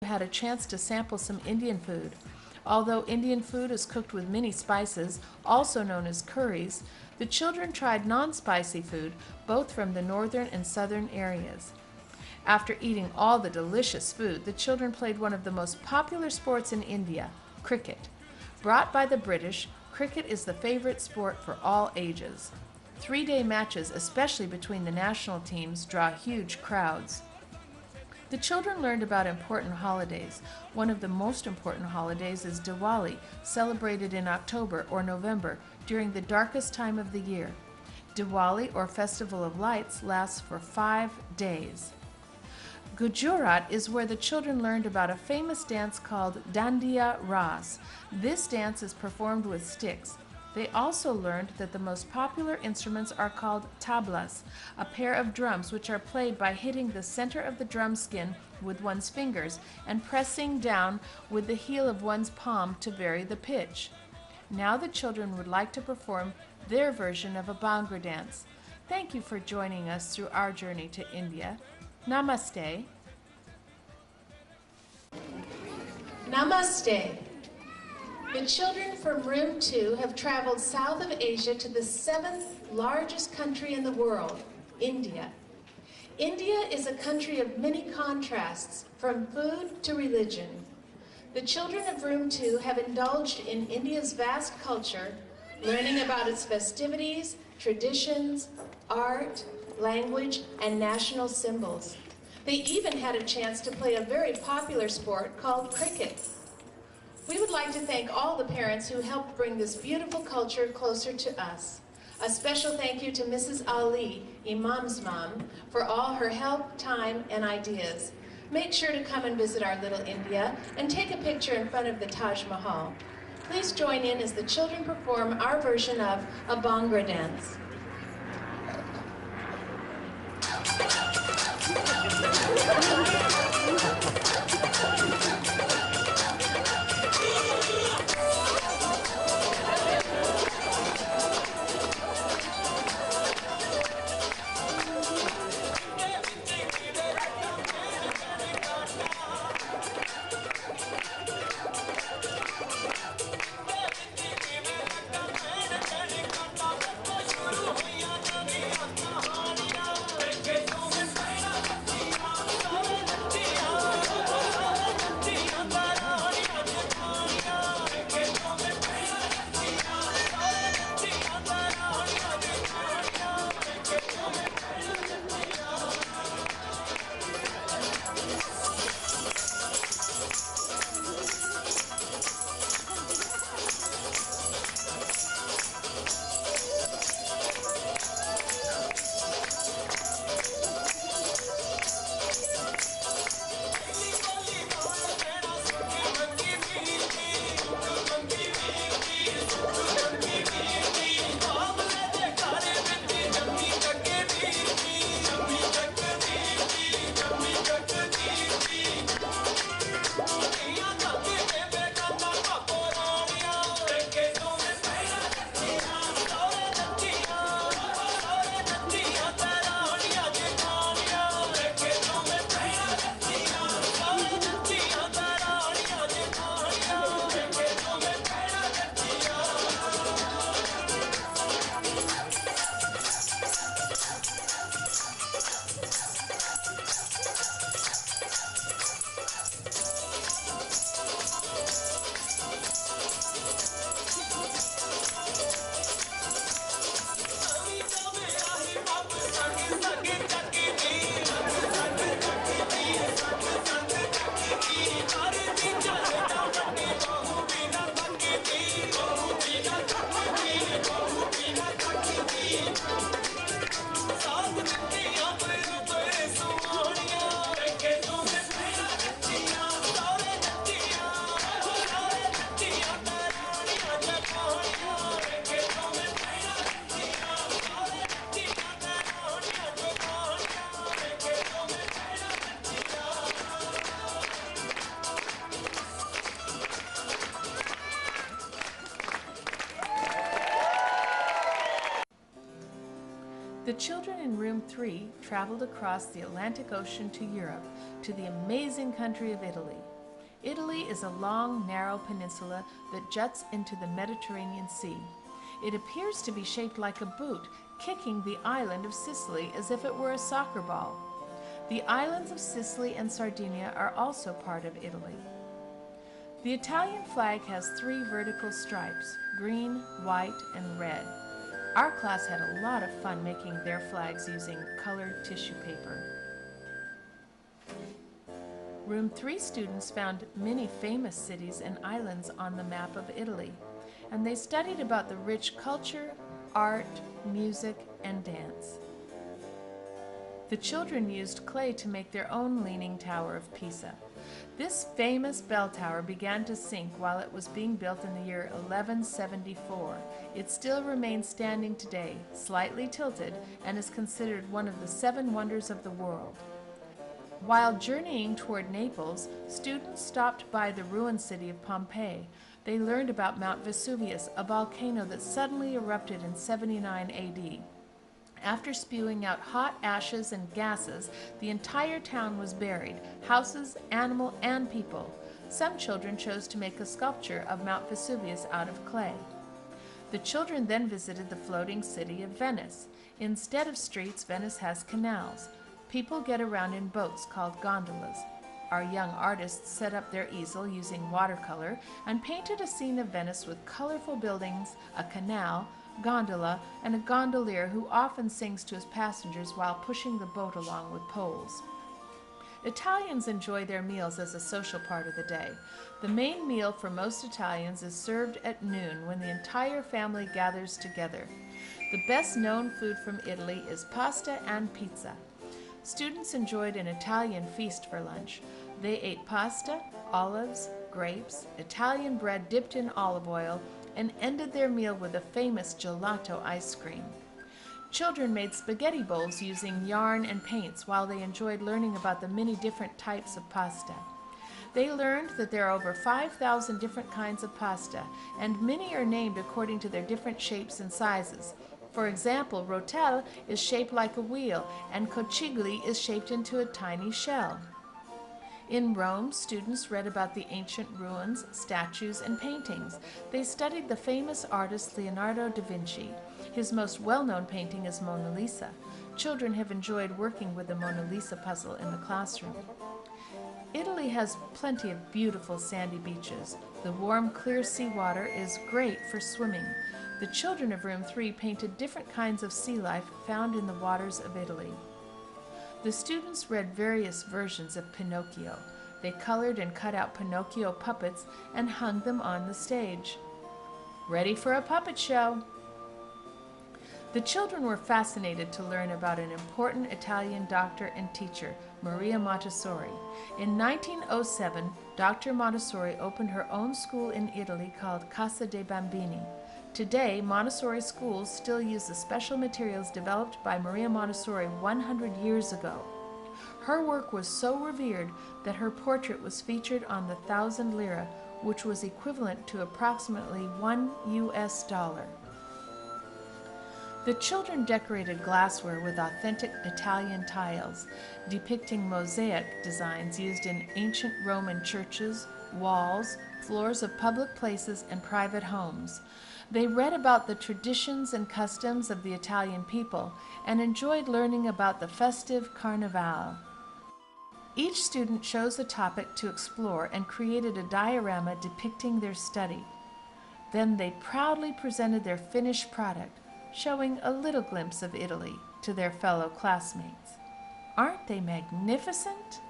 had a chance to sample some Indian food. Although Indian food is cooked with many spices, also known as curries, the children tried non-spicy food, both from the northern and southern areas. After eating all the delicious food, the children played one of the most popular sports in India, cricket. Brought by the British, cricket is the favorite sport for all ages. 3-day matches, especially between the national teams, draw huge crowds. The children learned about important holidays. One of the most important holidays is Diwali, celebrated in October or November during the darkest time of the year. Diwali, or Festival of Lights, lasts for 5 days. Gujarat is where the children learned about a famous dance called Dandiya Ras. This dance is performed with sticks. They also learned that the most popular instruments are called tablas, a pair of drums which are played by hitting the center of the drum skin with one's fingers and pressing down with the heel of one's palm to vary the pitch. Now the children would like to perform their version of a Bhangra dance. Thank you for joining us through our journey to India. Namaste. Namaste. The children from Room 2 have traveled south of Asia to the 7th largest country in the world, India. India is a country of many contrasts, from food to religion. The children of Room 2 have indulged in India's vast culture, learning about its festivities, traditions, art, language, and national symbols. They even had a chance to play a very popular sport called cricket. We would like to thank all the parents who helped bring this beautiful culture closer to us. A special thank you to Mrs. Ali, Imam's mom, for all her help, time, and ideas. Make sure to come and visit our little India and take a picture in front of the Taj Mahal. Please join in as the children perform our version of a Bhangra dance. The children in Room 3 traveled across the Atlantic Ocean to Europe to the amazing country of Italy. Italy is a long, narrow peninsula that juts into the Mediterranean Sea. It appears to be shaped like a boot, kicking the island of Sicily as if it were a soccer ball. The islands of Sicily and Sardinia are also part of Italy. The Italian flag has 3 vertical stripes, green, white, and red. Our class had a lot of fun making their flags using colored tissue paper. Room 3 students found many famous cities and islands on the map of Italy, and they studied about the rich culture, art, music, and dance. The children used clay to make their own Leaning Tower of Pisa. This famous bell tower began to sink while it was being built in the year 1174. It still remains standing today, slightly tilted, and is considered one of the 7 wonders of the world. While journeying toward Naples, students stopped by the ruined city of Pompeii. They learned about Mount Vesuvius, a volcano that suddenly erupted in 79 AD. After spewing out hot ashes and gases, the entire town was buried, houses, animal, and people. Some children chose to make a sculpture of Mount Vesuvius out of clay. The children then visited the floating city of Venice. Instead of streets, Venice has canals. People get around in boats called gondolas. Our young artists set up their easel using watercolor and painted a scene of Venice with colorful buildings, a canal, gondola, and a gondolier who often sings to his passengers while pushing the boat along with poles. Italians enjoy their meals as a social part of the day. The main meal for most Italians is served at noon when the entire family gathers together. The best known food from Italy is pasta and pizza. Students enjoyed an Italian feast for lunch. They ate pasta, olives, grapes, Italian bread dipped in olive oil, and ended their meal with a famous gelato ice cream. Children made spaghetti bowls using yarn and paints while they enjoyed learning about the many different types of pasta. They learned that there are over 5,000 different kinds of pasta, and many are named according to their different shapes and sizes. For example, rotelle is shaped like a wheel, and cocigli is shaped into a tiny shell. In Rome, students read about the ancient ruins, statues, and paintings. They studied the famous artist Leonardo da Vinci. His most well-known painting is Mona Lisa. Children have enjoyed working with the Mona Lisa puzzle in the classroom. Italy has plenty of beautiful sandy beaches. The warm, clear seawater is great for swimming. The children of Room 3 painted different kinds of sea life found in the waters of Italy. The students read various versions of Pinocchio. They colored and cut out Pinocchio puppets and hung them on the stage. Ready for a puppet show! The children were fascinated to learn about an important Italian doctor and teacher, Maria Montessori. In 1907, Dr. Montessori opened her own school in Italy called Casa dei Bambini. Today, Montessori schools still use the special materials developed by Maria Montessori 100 years ago. Her work was so revered that her portrait was featured on the 1,000 lira, which was equivalent to approximately $1 US. The children decorated glassware with authentic Italian tiles, depicting mosaic designs used in ancient Roman churches, walls, floors of public places, and private homes. They read about the traditions and customs of the Italian people and enjoyed learning about the festive Carnival. Each student chose a topic to explore and created a diorama depicting their study. Then they proudly presented their finished product, showing a little glimpse of Italy to their fellow classmates. Aren't they magnificent?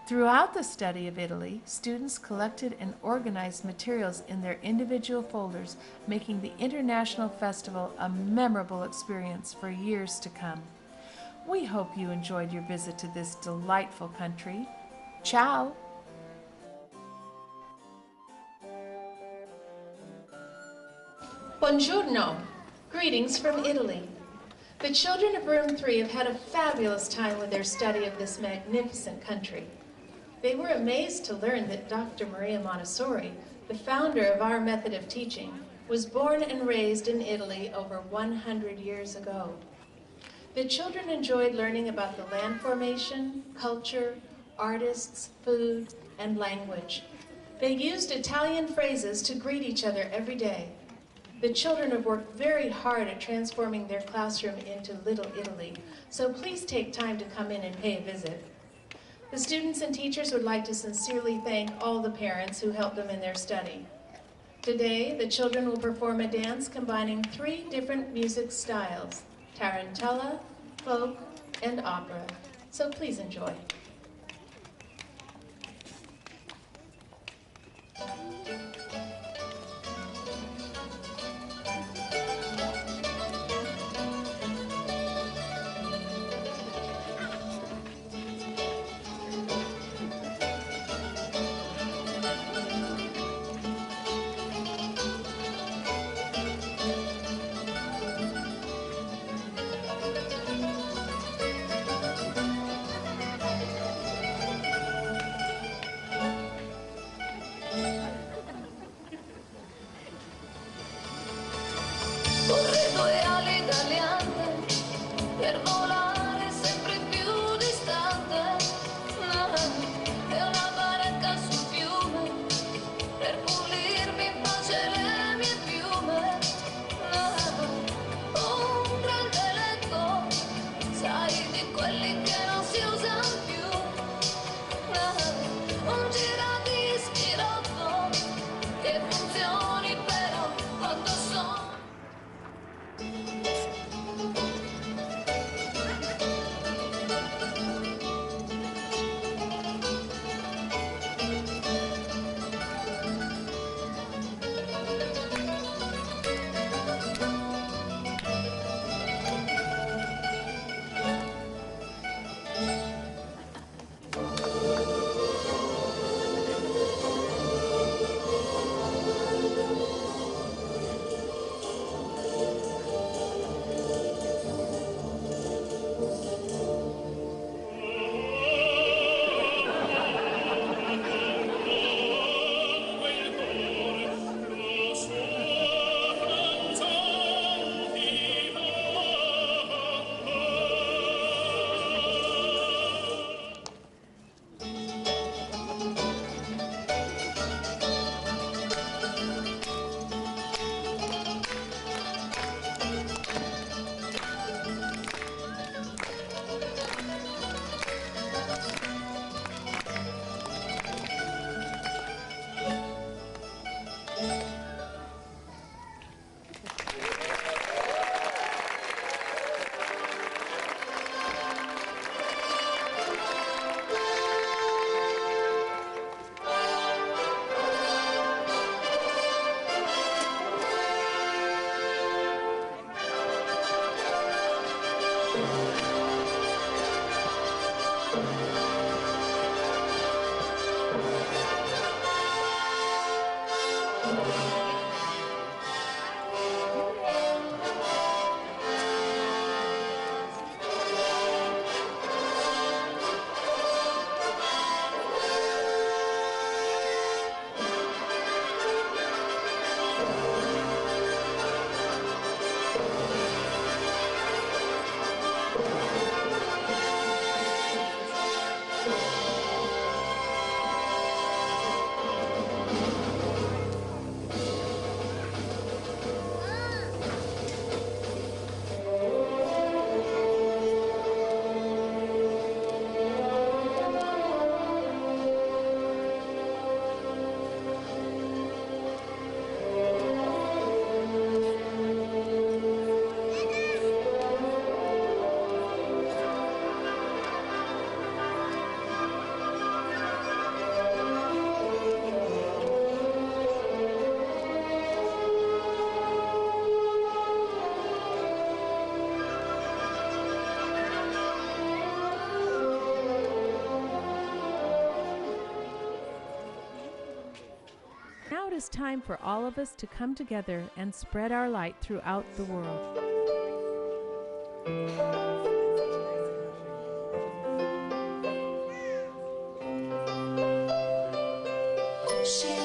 Throughout the study of Italy, students collected and organized materials in their individual folders, making the International Festival a memorable experience for years to come. We hope you enjoyed your visit to this delightful country. Ciao! Buongiorno! Greetings from Italy. The children of Room 3 have had a fabulous time with their study of this magnificent country. They were amazed to learn that Dr. Maria Montessori, the founder of our method of teaching, was born and raised in Italy over 100 years ago. The children enjoyed learning about the land formation, culture, artists, food, and language. They used Italian phrases to greet each other every day. The children have worked very hard at transforming their classroom into Little Italy, so please take time to come in and pay a visit. The students and teachers would like to sincerely thank all the parents who helped them in their study. Today, the children will perform a dance combining 3 different music styles: tarantella, folk, and opera. So please enjoy. Vorrei 2 ali italiane per volare sempre più distante, e una baracca sul fiume per pulirmi in pace le mie piume, un grande letto, sai, di quelli che non si usano più, un giradischi rotto che funzioni però quando sono. Now it is time for all of us to come together and spread our light throughout the world. She